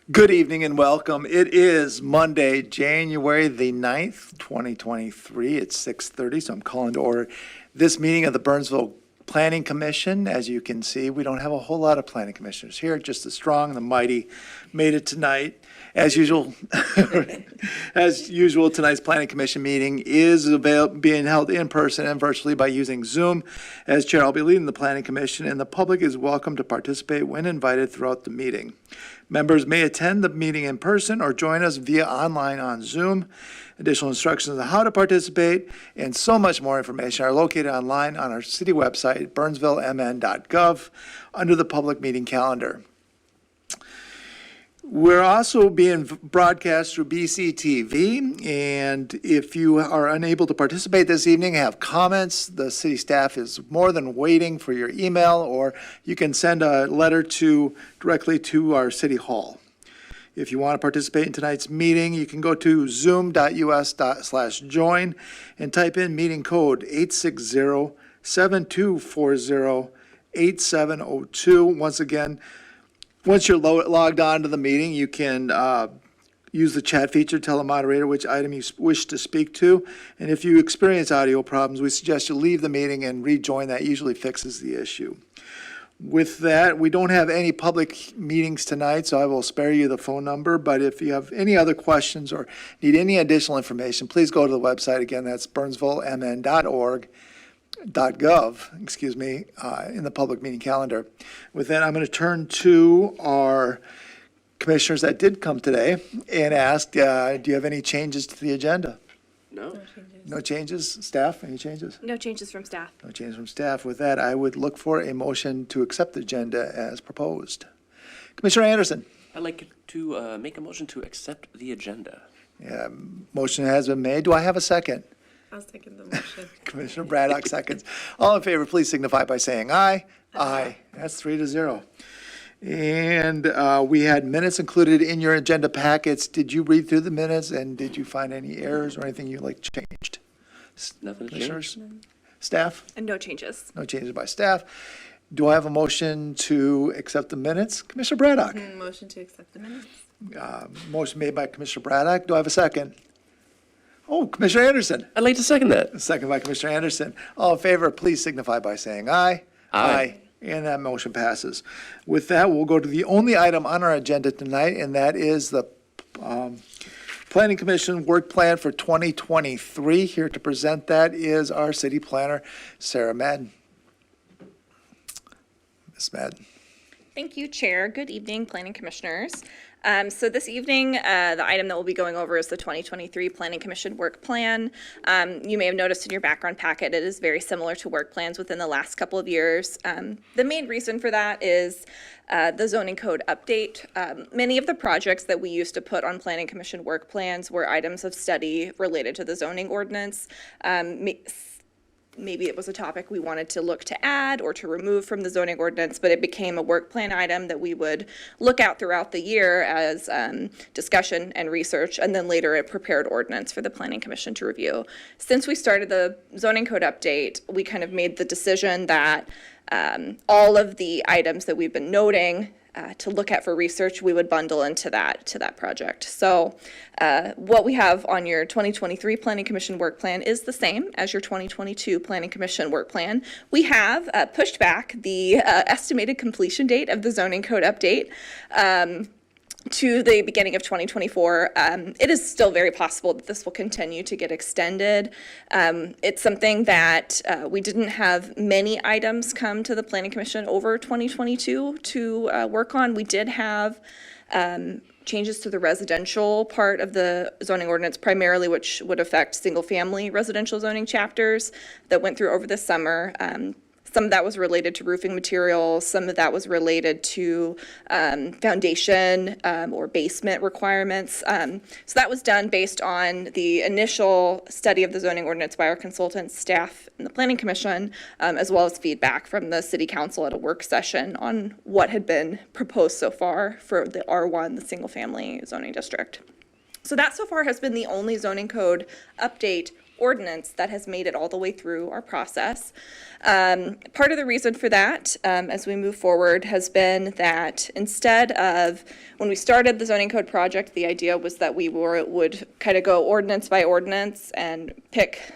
Good evening and welcome. It is Monday, January the 9th, 2023. It's 6:30, so I'm calling to order this meeting of the Burnsville Planning Commission. As you can see, we don't have a whole lot of planning commissioners here, just the strong and the mighty made it tonight. As usual, tonight's Planning Commission meeting is being held in person and virtually by using Zoom. As chair, I'll be leading the Planning Commission, and the public is welcome to participate when invited throughout the meeting. Members may attend the meeting in person or join us via online on Zoom. Additional instructions on how to participate and so much more information are located online on our city website, burnsvillemn.gov, under the public meeting calendar. We're also being broadcast through BCTV, and if you are unable to participate this evening, have comments, the city staff is more than waiting for your email, or you can send a letter directly to our city hall. If you want to participate in tonight's meeting, you can go to zoom.us/join and type in meeting code 860-7240-8702. Once again, once you're logged on to the meeting, you can use the chat feature, tell the moderator which item you wish to speak to. And if you experience audio problems, we suggest you leave the meeting and rejoin. That usually fixes the issue. With that, we don't have any public meetings tonight, so I will spare you the phone number. But if you have any other questions or need any additional information, please go to the website. Again, that's burnsvillemn.org. .gov, in the public meeting calendar. With that, I'm going to turn to our commissioners that did come today and ask, do you have any changes to the agenda? No. No changes? Staff, any changes? No changes from staff. No changes from staff. With that, I would look for a motion to accept the agenda as proposed. Commissioner Anderson. I'd like to make a motion to accept the agenda. Motion has been made. Do I have a second? I'll second the motion. Commissioner Braddock seconds. All in favor, please signify by saying aye. Aye. That's 3-0. And we had minutes included in your agenda packets. Did you read through the minutes, and did you find any errors or anything you'd like changed? Nothing Commissioners? changed. Staff? And no changes. No changes by staff. Do I have a motion to accept the minutes? Commissioner Braddock? Motion to accept the minutes. Motion made by Commissioner Braddock. Do I have a second? Oh, Commissioner Anderson. I'd like to second that. Second by Commissioner Anderson. All in favor, please signify by saying aye. Aye. And that motion passes. With that, we'll go to the only item on our agenda tonight, and that is the Planning Commission Work Plan for 2023. Here to present that is our city planner, Sarah Madden. Ms. Madden. Thank you, Chair. Good evening, Planning Commissioners. So this evening, the item that we'll be going over is the 2023 Planning Commission Work Plan. You may have noticed in your background packet, it is very similar to work plans within the last couple of years. The main reason for that is the zoning code update. Many of the projects that we used to put on Planning Commission work plans were items of study related to the zoning ordinance. Maybe it was a topic we wanted to look to add or to remove from the zoning ordinance, but it became a work plan item that we would look at throughout the year as discussion and research, and then later a prepared ordinance for the Planning Commission to review. Since we started the zoning code update, we kind of made the decision that all of the items that we've been noting to look at for research, we would bundle into that project. So what we have on your 2023 Planning Commission work plan is the same as your 2022 Planning Commission work plan. We have pushed back the estimated completion date of the zoning code update to the beginning of 2024. It is still very possible that this will continue to get extended. It's something that we didn't have many items come to the Planning Commission over 2022 to work on. We did have changes to the residential part of the zoning ordinance, primarily which would affect single-family residential zoning chapters that went through over the summer. Some of that was related to roofing materials. Some of that was related to foundation or basement requirements. So that was done based on the initial study of the zoning ordinance by our consultants, staff, and the Planning Commission, as well as feedback from the City Council at a work session on what had been proposed so far for the R1, the single family zoning district. So that so far has been the only zoning code update ordinance that has made it all the way through our process. Part of the reason for that, as we move forward, has been that instead of, when we started the zoning code project, the idea was that we would kind of go ordinance by ordinance and pick,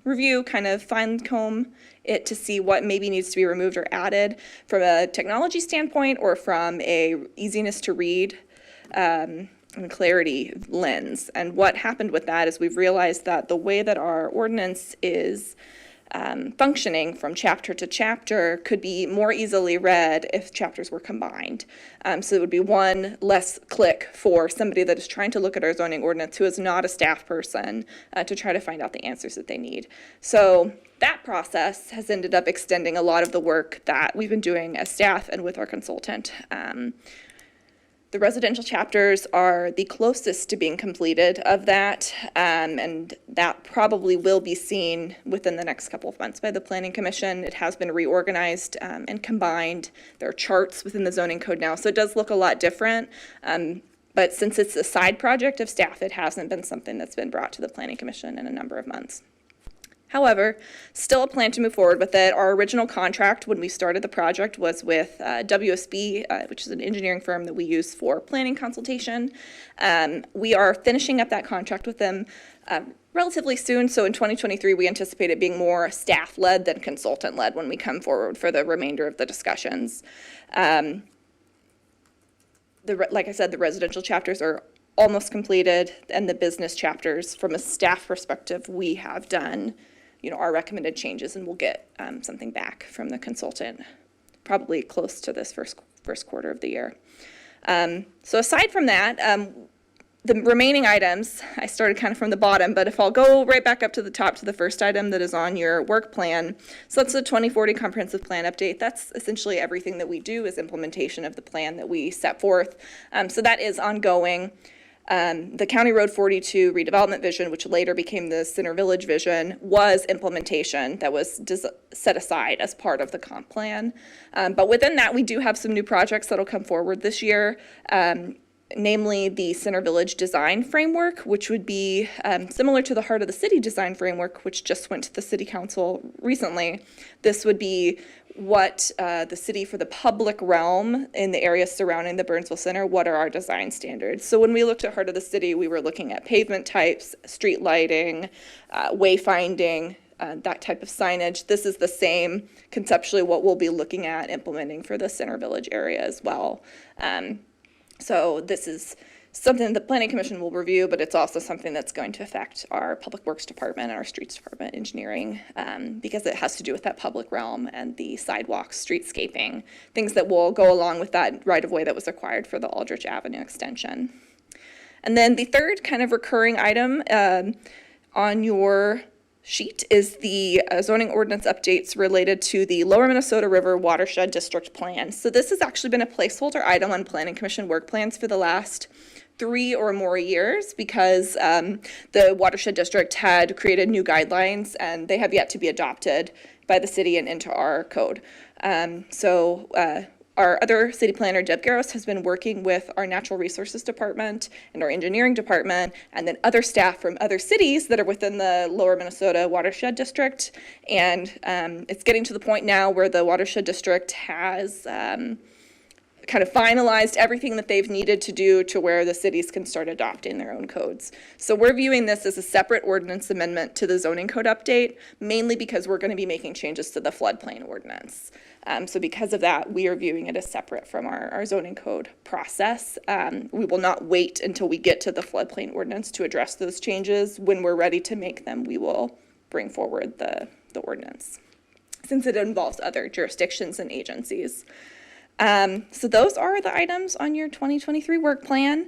review, kind of fine comb it to see what maybe needs to be removed or added from a technology standpoint or from a easiness to read and clarity lens. And what happened with that is we've realized that the way that our ordinance is functioning from chapter to chapter could be more easily read if chapters were combined. So it would be one less click for somebody that is trying to look at our zoning ordinance who is not a staff person to try to find out the answers that they need. So that process has ended up extending a lot of the work that we've been doing as staff and with our consultant. The residential chapters are the closest to being completed of that, and that probably will be seen within the next couple of months by the Planning Commission. It has been reorganized and combined. There are charts within the zoning code now, so it does look a lot different. But since it's a side project of staff, it hasn't been something that's been brought to the Planning Commission in a number of months. However, still a plan to move forward with it. Our original contract when we started the project was with WSB, which is an engineering firm that we use for planning consultation. We are finishing up that contract with them relatively soon. So in 2023, we anticipate it being more staff-led than consultant-led when we come forward for the remainder of the discussions. Like I said, the residential chapters are almost completed, and the business chapters, from a staff perspective, we have done our recommended changes, and we'll get something back from the consultant probably close to this first quarter of the year. So aside from that, the remaining items, I started kind of from the bottom, but if I'll go right back up to the top to the first item that is on your work plan, so that's the 2040 comprehensive plan update. That's essentially everything that we do is implementation of the plan that we set forth. So that is ongoing. The County Road 42 redevelopment vision, which later became the Center Village vision, was implementation that was set aside as part of the comp plan. But within that, we do have some new projects that'll come forward this year, namely the Center Village design framework, which would be similar to the Heart of the City design framework, which just went to the City Council recently. This would be what the city, for the public realm in the area surrounding the Burnsville Center, what are our design standards? So when we looked at Heart of the City, we were looking at pavement types, street lighting, wayfinding, that type of signage. This is the same conceptually what we'll be looking at implementing for the Center Village area as well. So this is something the Planning Commission will review, but it's also something that's going to affect our Public Works Department and our Streets Department engineering, because it has to do with that public realm and the sidewalks, streetscaping, things that will go along with that right-of-way that was acquired for the Aldrich Avenue extension. And then the third kind of recurring item on your sheet is the zoning ordinance updates related to the Lower Minnesota River Watershed District Plan. So this has actually been a placeholder item on Planning Commission work plans for the last 3 or more years, because the Watershed District had created new guidelines and they have yet to be adopted by the city and into our code. Our other city planner, Deb Garros, has been working with our Natural Resources Department and our Engineering Department, and then other staff from other cities that are within the Lower Minnesota Watershed District. And it's getting to the point now where the Watershed District has kind of finalized everything that they've needed to do to where the cities can start adopting their own codes. So we're viewing this as a separate ordinance amendment to the zoning code update, mainly because we're going to be making changes to the floodplain ordinance. So because of that, we are viewing it as separate from our zoning code process. We will not wait until we get to the floodplain ordinance to address those changes. When we're ready to make them, we will bring forward the ordinance, since it involves other jurisdictions and agencies. So those are the items on your 2023 work plan.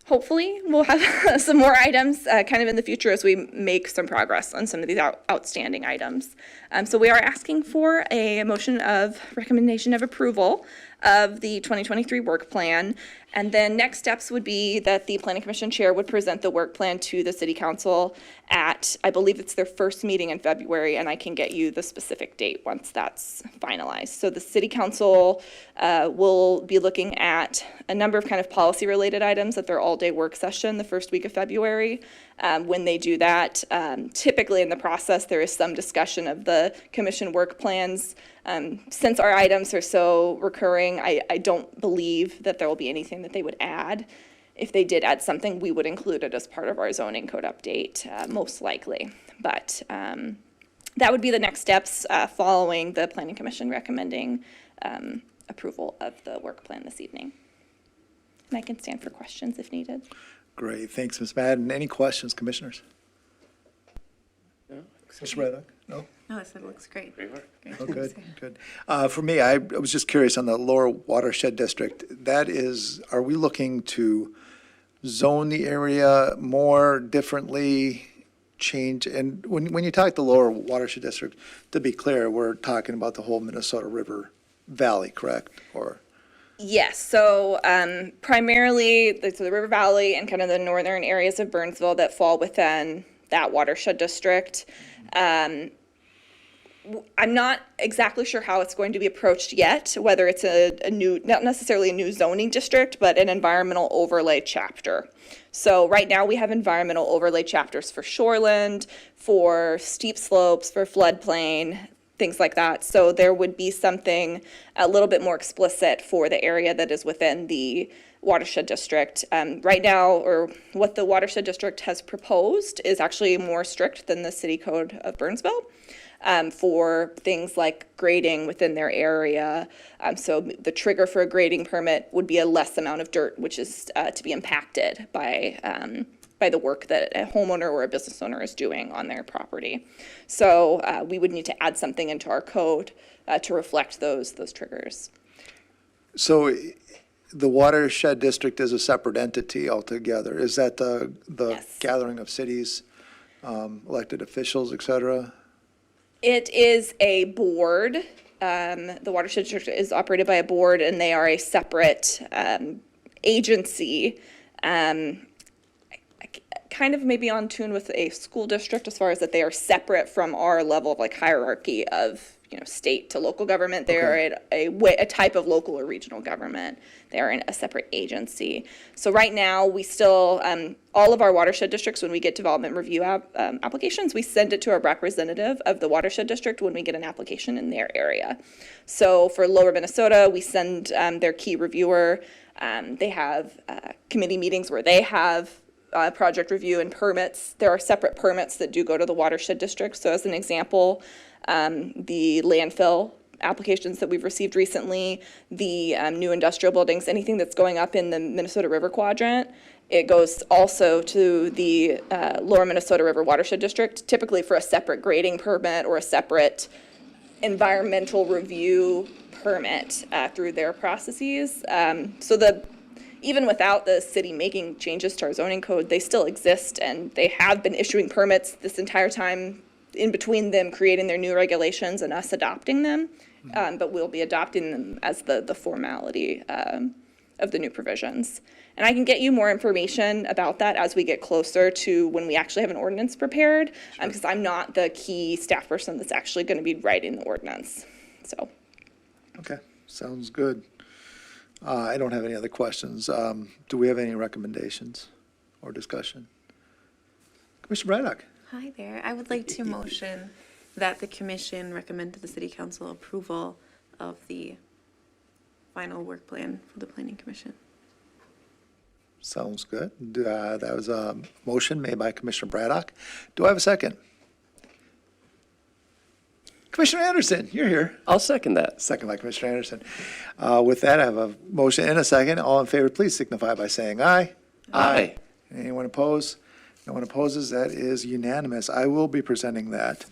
Hopefully we'll have some more items kind of in the future as we make some progress on some of these outstanding items. So we are asking for a motion of recommendation of approval of the 2023 work plan. And then next steps would be that the Planning Commission chair would present the work plan to the City Council at, I believe it's their first meeting in February, and I can get you the specific date once that's finalized. So the City Council will be looking at a number of kind of policy related items that they're all all-day work session the first week of February. When they do that, typically in the process, there is some discussion of the commission work plans. Since our items are so recurring, I don't believe that there will be anything that they would add. If they did add something, we would include it as part of our zoning code update, most likely. But that would be the next steps following the Planning Commission recommending approval of the work plan this evening. And I can stand for questions if needed. Great, thanks, Ms. Madden. Any questions, commissioners? No? Mr. Reddick? No? No, I said it looks great. Great work. Oh, good, good. For me, I was just curious on the lower watershed district. That is, are we looking to zone the area more differently, change? And when you talk the lower watershed district, to be clear, we're talking about the whole Minnesota River Valley, correct? Or Yes, so primarily the River Valley and kind of the northern areas of Burnsville that fall within that watershed district. I'm not exactly sure how it's going to be approached yet, whether it's a new, not necessarily a new zoning district, but an environmental overlay chapter. So right now we have environmental overlay chapters for shoreland, for steep slopes, for floodplain, things like that. So there would be something a little bit more explicit for the area that is within the watershed district. Right now, or what the watershed district has proposed is actually more strict than the city code of Burnsville for things like grading within their area. So the trigger for a grading permit would be a less amount of dirt, which is to be impacted by the work that a homeowner or a business owner is doing on their property. So we would need to add something into our code to reflect those triggers. so the watershed district is a separate entity altogether. Is that the Yes. gathering of cities, elected officials, et cetera? It is a board. The watershed district is operated by a board, and they are a separate agency. Kind of maybe on tune with a school district as far as that they are separate from our level of like hierarchy of, state to local government. They are a type of local or regional government. They are in a separate agency. So right now, we still, all of our watershed districts, when we get development review applications, we send it to a representative of the watershed district when we get an application in their area. So for Lower Minnesota, we send their key reviewer. They have committee meetings where they have project review and permits. There are separate permits that do go to the watershed district. So as an example, the landfill applications that we've received recently, the new industrial buildings, anything that's going up in the Minnesota River Quadrant, it goes also to the Lower Minnesota River Watershed District, typically for a separate grading permit or a separate environmental review permit through their processes. Even without the city making changes to our zoning code, they still exist, and they have been issuing permits this entire time in between them creating their new regulations and us adopting them. But we'll be adopting them as the formality of the new provisions. And I can get you more information about that as we get closer to when we actually have an ordinance prepared, because I'm not the key staff person that's actually going to be writing the ordinance. So. Okay, sounds good. I don't have any other questions. Do we have any recommendations or discussion? Commissioner Braddock? Hi there. I would like to motion that the commission recommend to the city council approval of the final work plan for the planning commission. Sounds good. That was a motion made by Commissioner Braddock. Do I have a second? Commissioner Anderson, you're here. I'll second that. Second by Commissioner Anderson. With that, I have a motion and a second. All in favor, please signify by saying aye. Aye. Anyone opposed? No one opposes. That is unanimous. I will be presenting that.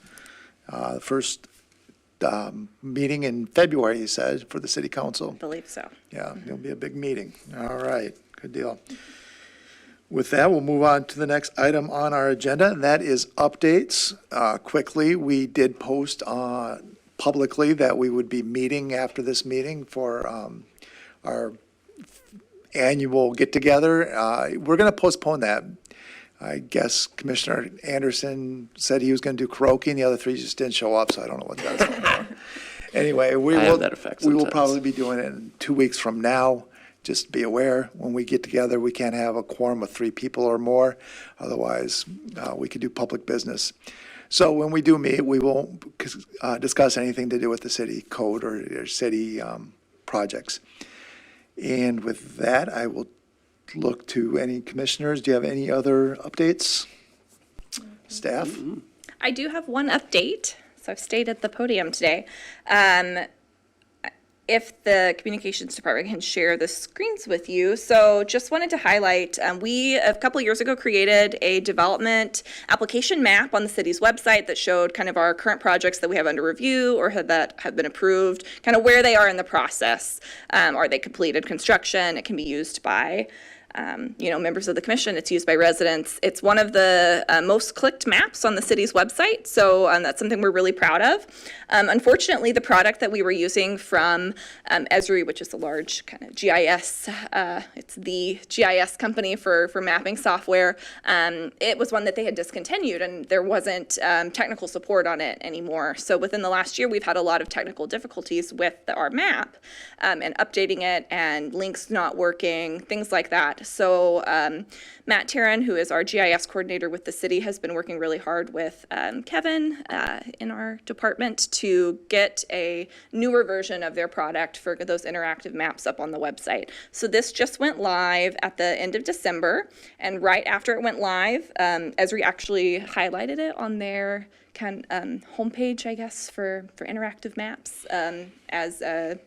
The first meeting in February, you said, for the city council. Believe so. Yeah, it'll be a big meeting. All right, good deal. With that, we'll move on to the next item on our agenda, and that is updates. Quickly, we did post publicly that we would be meeting after this meeting for our annual get-together. We're going to postpone that. I guess Commissioner Anderson said he was going to do karaoke, and the other three just didn't show up, so I don't know what that's all about. Anyway, I have that effect we will sometimes. probably be doing it in 2 weeks from now, just be aware, when we get together, we can't have a quorum of 3 people or more. Otherwise, we could do public business. So when we do meet, we won't discuss anything to do with the city code or city projects. And with that, I will look to any commissioners. Do you have any other updates? Staff? I do have one update. So I've stayed at the podium today. If the communications department can share the screens with you. So just wanted to highlight, we a couple years ago created a development application map on the city's website that showed kind of our current projects that we have under review or that have been approved, kind of where they are in the process. Are they completed construction? It can be used by members of the commission. It's used by residents. It's one of the most clicked maps on the city's website, so that's something we're really proud of. Unfortunately, the product that we were using from Esri, which is a large kind of GIS, it's the GIS company for mapping software, it was one that they had discontinued, and there wasn't technical support on it anymore. So within the last year, we've had a lot of technical difficulties with our map and updating it, and links not working, things like that. So Matt Taryn, who is our GIS coordinator with the city, has been working really hard with Kevin in our department to get a newer version of their product for those interactive maps up on the website. So this just went live at the end of December, and right after it went live, Esri actually highlighted it on their homepage, I guess, for interactive maps as a,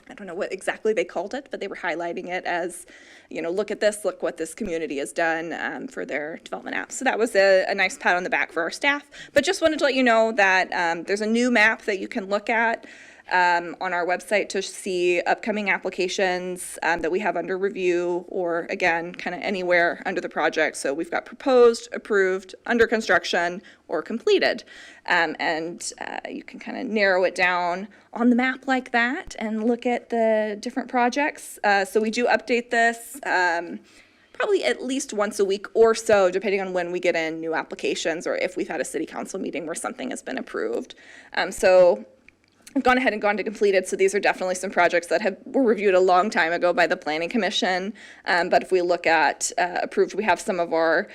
I don't know what exactly they called it, but they were highlighting it as, look at this, look what this community has done for their development apps. So that was a nice pat on the back for our staff. But just wanted to let you know that there's a new map that you can look at on our website to see upcoming applications that we have under review, or again, kind of anywhere under the project. So we've got proposed, approved, under construction, or completed. And you can kind of narrow it down on the map like that and look at the different projects. So we do update this probably at least once a week or so, depending on when we get in new applications or if we've had a city council meeting where something has been approved. So I've gone ahead and gone to completed, so these are definitely some projects that were reviewed a long time ago by the Planning Commission. But if we look at approved, we have some of our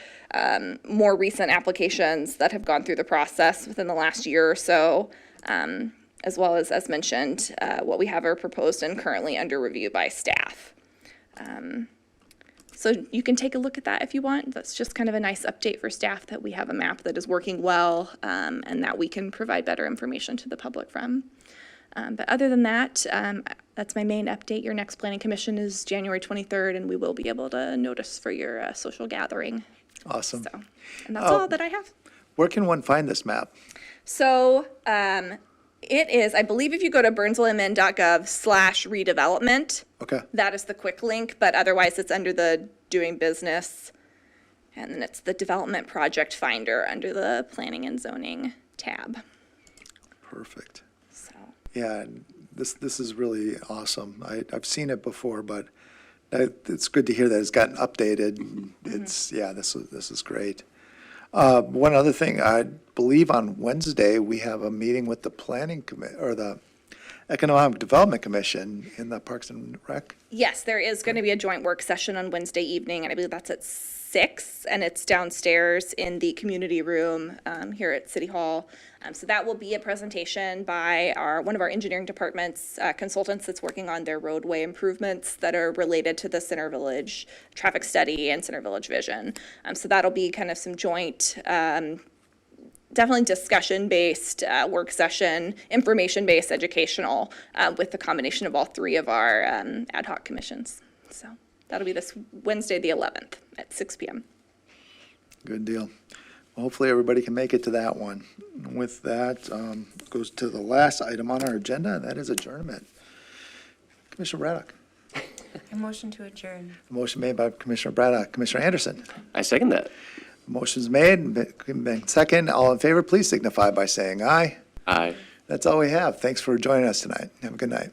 more recent applications that have gone through the process within the last year or so, as well as mentioned, what we have are proposed and currently under review by staff. So you can take a look at that if you want. That's just kind of a nice update for staff that we have a map that is working well and that we can provide better information to the public from. But other than that, that's my main update. Your next planning commission is January 23rd, and we will be able to notice for your social gathering. Awesome. So, and that's all that I have. Where can one find this map? So it is, I believe if you go to burnsvillemn.gov/redevelopment, Okay. that is the quick link, but otherwise it's under the doing business. And then it's the development project finder under the planning and zoning tab. Perfect. So, Yeah, this is really awesome. I've seen it before, but it's good to hear that it's gotten updated. It's, this is great. One other thing, I believe on Wednesday, we have a meeting with the planning or the Economic Development Commission in the Parks and Rec. yes, there is going to be a joint work session on Wednesday evening, and I believe that's at 6, and it's downstairs in the community room here at City Hall. So that will be a presentation by one of our engineering department's consultants that's working on their roadway improvements that are related to the Center Village traffic study and Center Village vision. So that'll be kind of some joint, definitely discussion-based work session, information-based, educational, with the combination of all 3 of our ad hoc commissions. So that'll be this Wednesday, the 11th at 6 p.m. Good deal. Well, hopefully everybody can make it to that one. With that, goes to the last item on our agenda, and that is adjournment. Commissioner Braddock. A motion to adjourn. Motion made by Commissioner Braddock. Commissioner Anderson. I second that. Motion's made, been second. All in favor, please signify by saying aye. Aye. That's all we have. Thanks for joining us tonight. Have a good night.